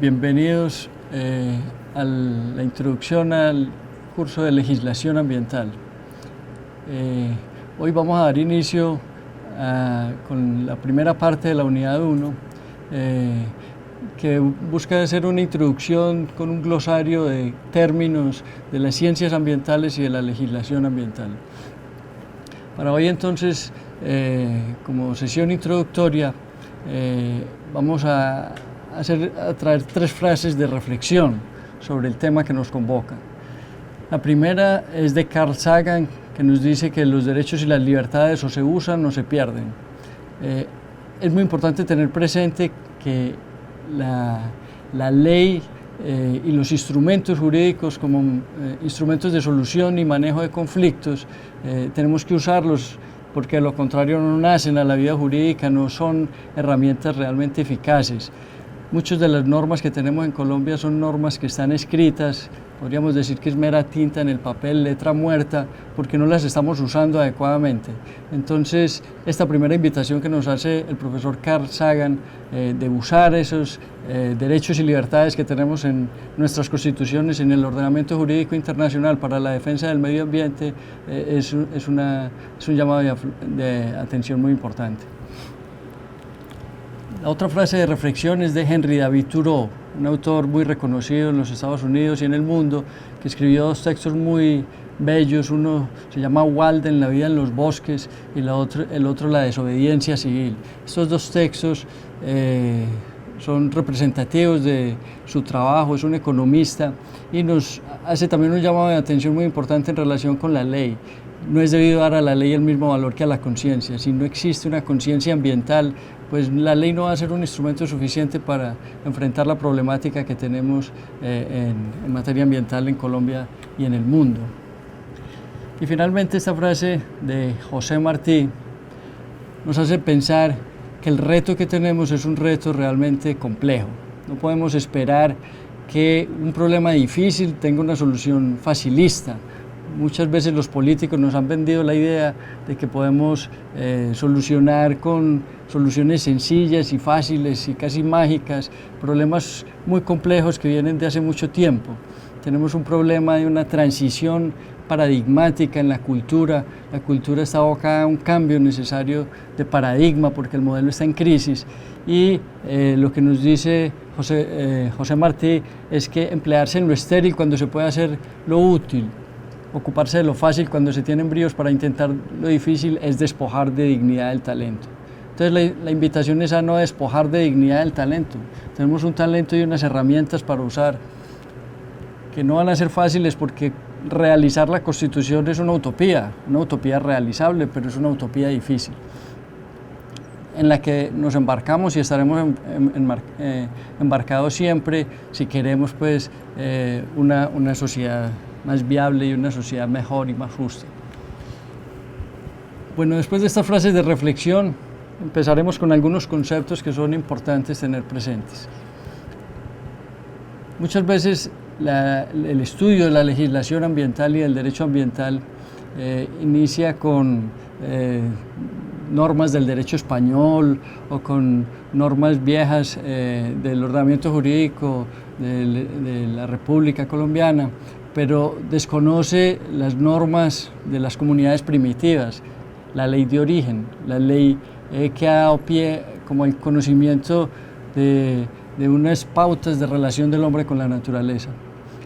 Bienvenidos a la introducción al curso de legislación ambiental. Hoy vamos a dar inicio con la primera parte de la unidad 1, que busca hacer una introducción con un glosario de términos de las ciencias ambientales y de la legislación ambiental. Para hoy entonces, como sesión introductoria, vamos a traer 3 frases de reflexión sobre el tema que nos convoca. La primera es de Carl Sagan, que nos dice que los derechos y las libertades o se usan o se pierden. Es muy importante tener presente que la ley y los instrumentos jurídicos como instrumentos de solución y manejo de conflictos tenemos que usarlos, porque de lo contrario no nacen a la vida jurídica, no son herramientas realmente eficaces. Muchas de las normas que tenemos en Colombia son normas que están escritas, podríamos decir que es mera tinta en el papel, letra muerta, porque no las estamos usando adecuadamente. Entonces, esta primera invitación que nos hace el profesor Carl Sagan de usar esos derechos y libertades que tenemos en nuestras constituciones, en el ordenamiento jurídico internacional para la defensa del medio ambiente, es un llamado de atención muy importante. La otra frase de reflexión es de Henry David Thoreau, un autor muy reconocido en los Estados Unidos y en el mundo, que escribió 2 textos muy bellos. Uno se llama Walden, la vida en los bosques, y el otro La desobediencia civil. Estos 2 textos son representativos de su trabajo. Es un economista y nos hace también un llamado de atención muy importante en relación con la ley. No es debido dar a la ley el mismo valor que a la conciencia. Si no existe una conciencia ambiental, pues la ley no va a ser un instrumento suficiente para enfrentar la problemática que tenemos en materia ambiental en Colombia y en el mundo. Y finalmente esta frase de José Martí nos hace pensar que el reto que tenemos es un reto realmente complejo. No podemos esperar que un problema difícil tenga una solución facilista. Muchas veces los políticos nos han vendido la idea de que podemos solucionar con soluciones sencillas y fáciles y casi mágicas problemas muy complejos que vienen de hace mucho tiempo. Tenemos un problema de una transición paradigmática en la cultura. La cultura está abocada a un cambio necesario de paradigma porque el modelo está en crisis, y lo que nos dice José Martí es que emplearse en lo estéril cuando se puede hacer lo útil, ocuparse de lo fácil cuando se tienen bríos para intentar lo difícil, es despojar de dignidad el talento. Entonces la invitación es a no despojar de dignidad el talento. Tenemos un talento y unas herramientas para usar que no van a ser fáciles, porque realizar la Constitución es una utopía realizable, pero es una utopía difícil, en la que nos embarcamos y estaremos embarcados siempre si queremos pues, una sociedad más viable y una sociedad mejor y más justa. Bueno, después de estas frases de reflexión, empezaremos con algunos conceptos que son importantes tener presentes. Muchas veces el estudio de la legislación ambiental y del derecho ambiental inicia con normas del derecho español o con normas viejas del ordenamiento jurídico de la República Colombiana, pero desconoce las normas de las comunidades primitivas, la ley de origen, la ley que ha dado pie como el conocimiento de unas pautas de relación del hombre con la naturaleza.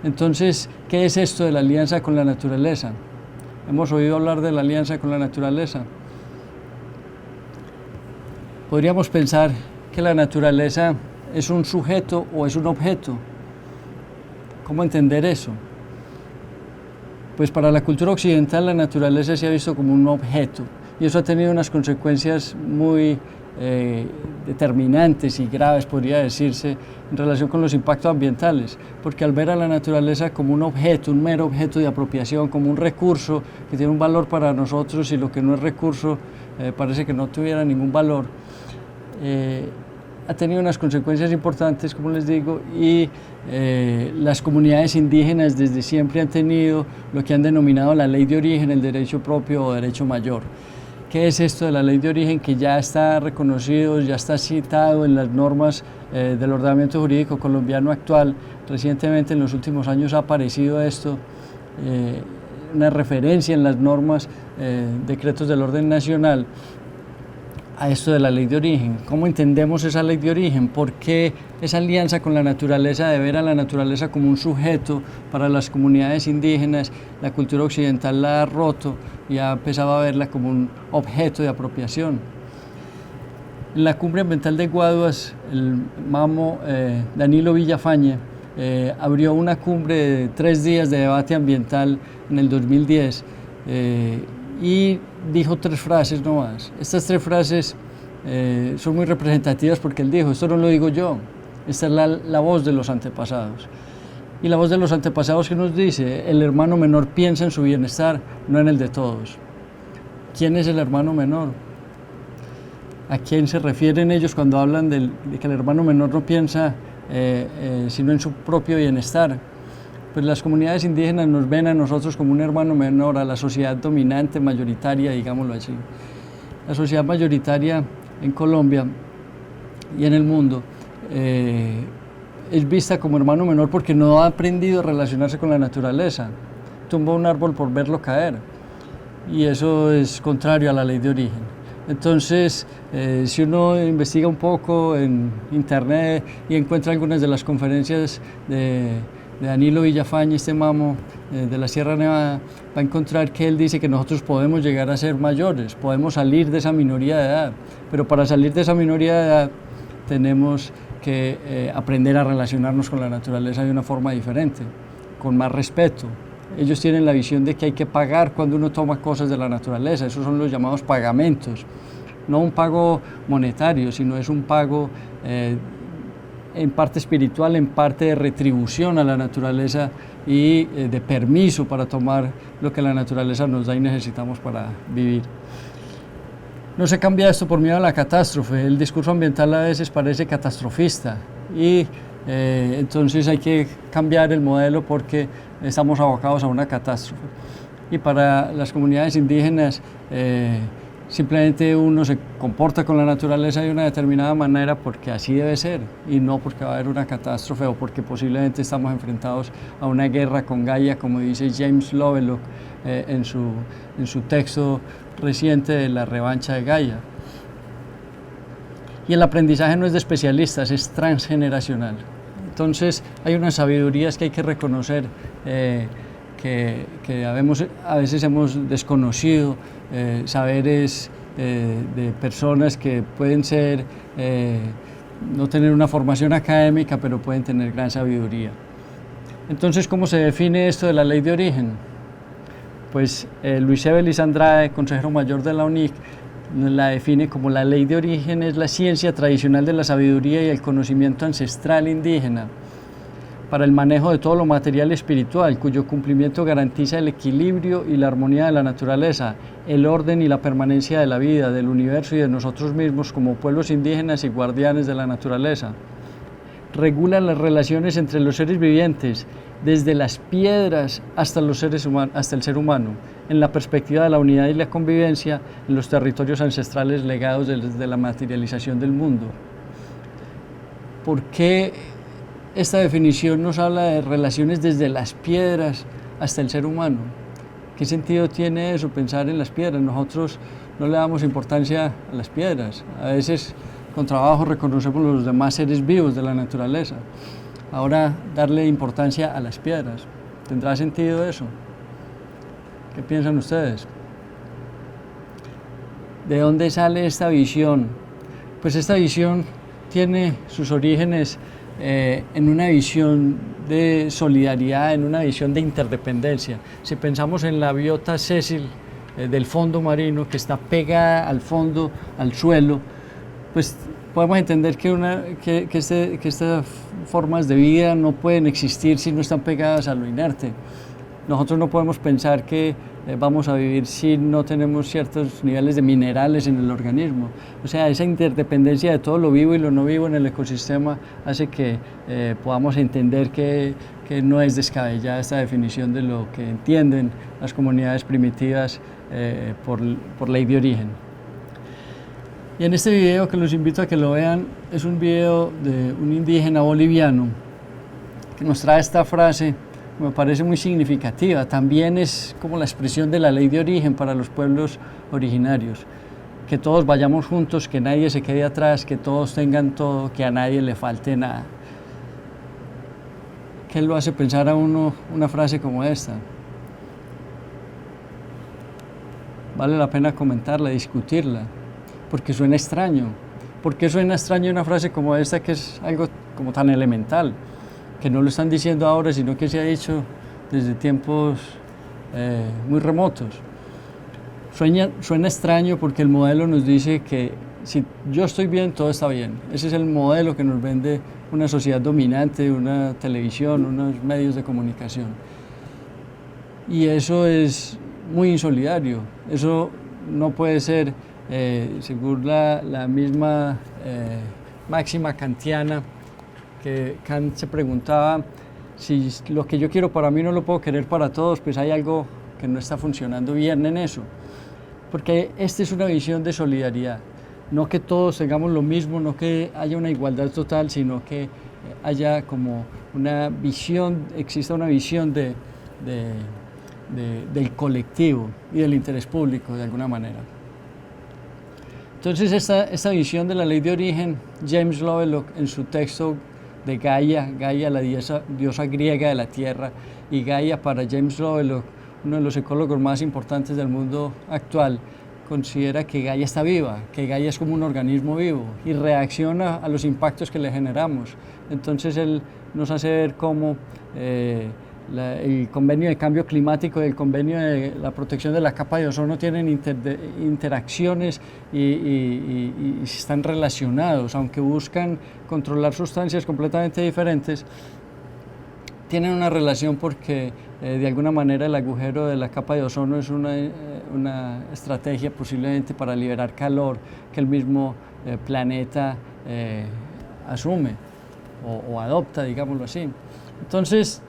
Entonces, ¿qué es esto de la alianza con la naturaleza? ¿Hemos oído hablar de la alianza con la naturaleza? Podríamos pensar que la naturaleza es un sujeto o es un objeto. ¿Cómo entender eso? Pues para la cultura occidental la naturaleza se ha visto como un objeto, y eso ha tenido unas consecuencias muy determinantes y graves, podría decirse, en relación con los impactos ambientales, porque al ver a la naturaleza como un objeto, un mero objeto de apropiación, como un recurso que tiene un valor para nosotros, y lo que no es recurso parece que no tuviera ningún valor, ha tenido unas consecuencias importantes, como les digo, y las comunidades indígenas desde siempre han tenido lo que han denominado la ley de origen, el derecho propio o derecho mayor. ¿Qué es esto de la ley de origen que ya está reconocido, ya está citado en las normas del ordenamiento jurídico colombiano actual? Recientemente, en los últimos años, ha aparecido esto, una referencia en las normas, decretos del orden nacional, a esto de la ley de origen. ¿Cómo entendemos esa ley de origen? ¿Por qué esa alianza con la naturaleza, de ver a la naturaleza como un sujeto para las comunidades indígenas? La cultura occidental la ha roto y ha empezado a verla como un objeto de apropiación. En la cumbre ambiental de Guaduas, el mamo Danilo Villafañe abrió una cumbre de 3 días de debate ambiental en el 2010 y dijo 3 frases nomás. Estas 3 frases son muy representativas porque él dijo: esto no lo digo yo, esta es la voz de los antepasados. Y la voz de los antepasados, que nos dice: el hermano menor piensa en su bienestar, no en el de todos. ¿Quién es el hermano menor? ¿A quién se refieren ellos cuando hablan de que el hermano menor no piensa sino en su propio bienestar? Pues las comunidades indígenas nos ven a nosotros como un hermano menor, a la sociedad dominante, mayoritaria, digámoslo así. La sociedad mayoritaria en Colombia y en el mundo es vista como hermano menor porque no ha aprendido a relacionarse con la naturaleza. Tumba un árbol por verlo caer, y eso es contrario a la ley de origen. Entonces, si uno investiga un poco en internet y encuentra algunas de las conferencias de Danilo Villafañe, este mamo de la Sierra Nevada, va a encontrar que él dice que nosotros podemos llegar a ser mayores, podemos salir de esa minoría de edad, pero para salir de esa minoría de edad tenemos que aprender a relacionarnos con la naturaleza de una forma diferente, con más respeto. Ellos tienen la visión de que hay que pagar cuando uno toma cosas de la naturaleza, esos son los llamados pagamentos, no un pago monetario, sino es un pago en parte espiritual, en parte de retribución a la naturaleza y de permiso para tomar lo que la naturaleza nos da y necesitamos para vivir. No se cambia esto por miedo a la catástrofe. El discurso ambiental a veces parece catastrofista y entonces hay que cambiar el modelo porque estamos abocados a una catástrofe. Y para las comunidades indígenas, simplemente uno se comporta con la naturaleza de una determinada manera porque así debe ser y no porque va a haber una catástrofe o porque posiblemente estamos enfrentados a una guerra con Gaia, como dice James Lovelock en su texto reciente de La revancha de Gaia. Y el aprendizaje no es de especialistas, es transgeneracional. Entonces hay unas sabidurías que hay que reconocer que a veces hemos desconocido, saberes de personas que pueden ser, no tener una formación académica, pero pueden tener gran sabiduría. Entonces, ¿cómo se define esto de la ley de origen? Pues Luis Ebelis Andrade, consejero mayor de la UNIC, la define como: la ley de origen es la ciencia tradicional de la sabiduría y el conocimiento ancestral indígena para el manejo de todo lo material y espiritual, cuyo cumplimiento garantiza el equilibrio y la armonía de la naturaleza, el orden y la permanencia de la vida, del universo y de nosotros mismos como pueblos indígenas y guardianes de la naturaleza. Regula las relaciones entre los seres vivientes, desde las piedras hasta los seres humanos, hasta el ser humano, en la perspectiva de la unidad y la convivencia en los territorios ancestrales legados desde la materialización del mundo. ¿Por qué esta definición nos habla de relaciones desde las piedras hasta el ser humano? ¿Qué sentido tiene eso, pensar en las piedras? Nosotros no le damos importancia a las piedras. A veces con trabajo reconocemos los demás seres vivos de la naturaleza. Ahora, darle importancia a las piedras, ¿tendrá sentido eso? ¿Qué piensan ustedes? ¿De dónde sale esta visión? Pues esta visión tiene sus orígenes en una visión de solidaridad, en una visión de interdependencia. Si pensamos en la biota sésil del fondo marino, que está pegada al fondo, al suelo, pues podemos entender que estas formas de vida no pueden existir si no están pegadas a lo inerte. Nosotros no podemos pensar que vamos a vivir si no tenemos ciertos niveles de minerales en el organismo. O sea, esa interdependencia de todo lo vivo y lo no vivo en el ecosistema hace que podamos entender que no es descabellada esta definición de lo que entienden las comunidades primitivas por ley de origen. Y en este video, que los invito a que lo vean, es un video de un indígena boliviano que nos trae esta frase que me parece muy significativa. También es como la expresión de la ley de origen para los pueblos originarios. Que todos vayamos juntos, que nadie se quede atrás, que todos tengan todo, que a nadie le falte nada. ¿Qué lo hace pensar a uno una frase como esta? Vale la pena comentarla, discutirla, porque suena extraño. ¿Por qué suena extraño una frase como esta, que es algo como tan elemental? Que no lo están diciendo ahora, sino que se ha dicho desde tiempos muy remotos. Suena extraño porque el modelo nos dice que si yo estoy bien, todo está bien. Ese es el modelo que nos vende una sociedad dominante, una televisión, unos medios de comunicación. Y eso es muy insolidario. Eso no puede ser, según la misma máxima kantiana, que Kant se preguntaba, si lo que yo quiero para mí no lo puedo querer para todos, pues hay algo que no está funcionando bien en eso. Porque esta es una visión de solidaridad. No que todos tengamos lo mismo, no que haya una igualdad total, sino que haya como una visión, exista una visión del colectivo y del interés público de alguna manera. Entonces esta visión de la ley de origen, James Lovelock en su texto de Gaia, la diosa griega de la tierra, y Gaia para James Lovelock, uno de los ecólogos más importantes del mundo actual, considera que Gaia está viva, que Gaia es como un organismo vivo y reacciona a los impactos que le generamos. Entonces él nos hace ver cómo el convenio de cambio climático y el convenio de la protección de la capa de ozono tienen interacciones y están relacionados, aunque buscan controlar sustancias completamente diferentes. Tienen una relación porque de alguna manera el agujero de la capa de ozono es una estrategia posiblemente para liberar calor que el mismo planeta asume o adopta, digámoslo así. Entonces,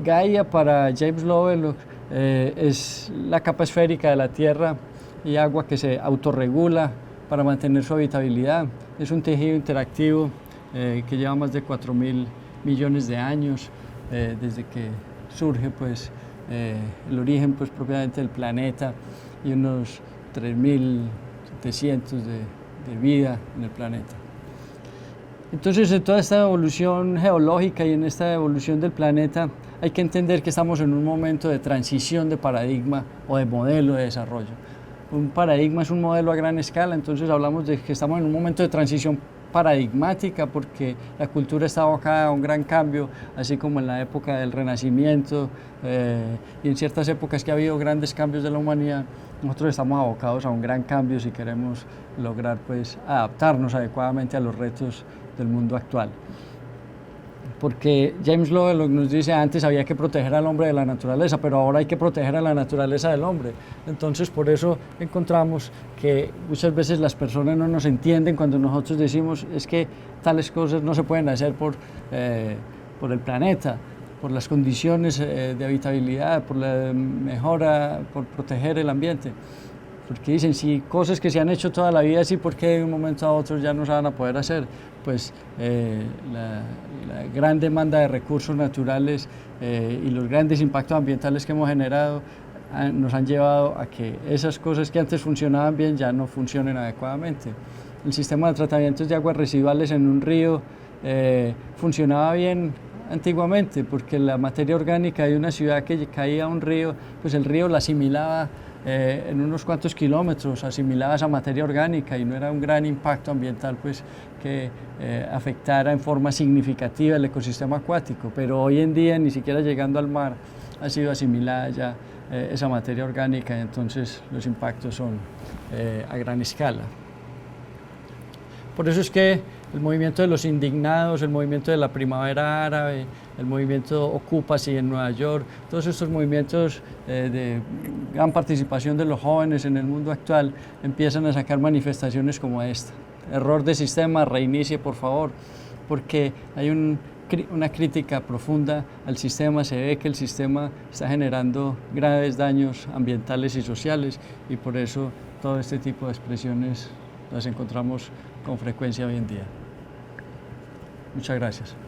Gaia para James Lovelock es la capa esférica de la Tierra y agua que se autorregula para mantener su habitabilidad. Es un tejido interactivo que lleva más de 4.000 millones de años desde que surge pues, el origen pues, propiamente del planeta y unos 3.700 de vida en el planeta. Entonces, en toda esta evolución geológica y en esta evolución del planeta hay que entender que estamos en un momento de transición de paradigma o de modelo de desarrollo. Un paradigma es un modelo a gran escala, entonces hablamos de que estamos en un momento de transición paradigmática porque la cultura está abocada a un gran cambio, así como en la época del Renacimiento y en ciertas épocas que ha habido grandes cambios de la humanidad. Nosotros estamos abocados a un gran cambio si queremos lograr pues, adaptarnos adecuadamente a los retos del mundo actual. Porque James Lovelock nos dice antes había que proteger al hombre de la naturaleza, pero ahora hay que proteger a la naturaleza del hombre. Entonces por eso encontramos que muchas veces las personas no nos entienden cuando nosotros decimos es que tales cosas no se pueden hacer por el planeta, por las condiciones de habitabilidad, por la mejora, por proteger el ambiente. Porque dicen, si cosas que se han hecho toda la vida, sí, ¿por qué de un momento a otro ya no se van a poder hacer? Pues la gran demanda de recursos naturales y los grandes impactos ambientales que hemos generado nos han llevado a que esas cosas que antes funcionaban bien ya no funcionen adecuadamente. El sistema de tratamientos de aguas residuales en un río funcionaba bien antiguamente porque la materia orgánica de una ciudad que caía a un río, pues el río la asimilaba en unos cuantos kilómetros, asimilaba esa materia orgánica y no era un gran impacto ambiental pues, que afectara en forma significativa el ecosistema acuático, pero hoy en día ni siquiera llegando al mar ha sido asimilada ya esa materia orgánica y entonces los impactos son a gran escala. Por eso es que el movimiento de los indignados, el movimiento de la primavera árabe, el movimiento Occupy en Nueva York, todos estos movimientos de gran participación de los jóvenes en el mundo actual empiezan a sacar manifestaciones como esta. Error de sistema, reinicie por favor, porque hay un una crítica profunda al sistema. Se ve que el sistema está generando graves daños ambientales y sociales, y por eso todo este tipo de expresiones las encontramos con frecuencia hoy en día. Muchas gracias.